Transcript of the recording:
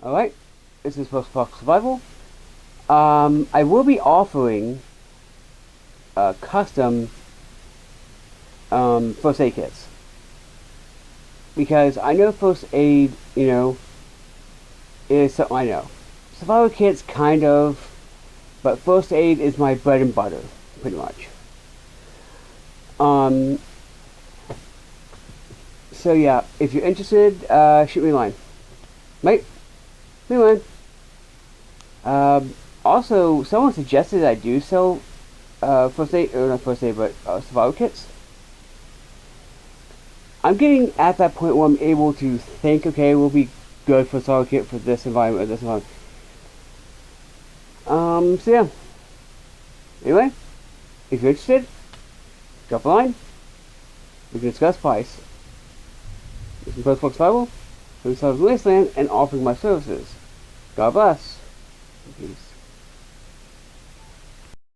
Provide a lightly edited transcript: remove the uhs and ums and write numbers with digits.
Alright, this is Post-Apocalyptic Survival. I will be offering custom first aid kits. Because I know first aid, is something I know. Survival kits, kind of, but first aid is my bread and butter, pretty much. So yeah, if you're interested, shoot me a line. Mate, shoot me a line. Also, someone suggested I do sell first aid, or not first aid, but survival kits. I'm getting at that point where I'm able to think, okay, we'll be good for a survival kit for this environment or this environment. So yeah. Anyway, if you're interested, drop a line. We can discuss price. This is Post-Apocalyptic Survival, from the Wasteland, and offering my services. God bless. Peace.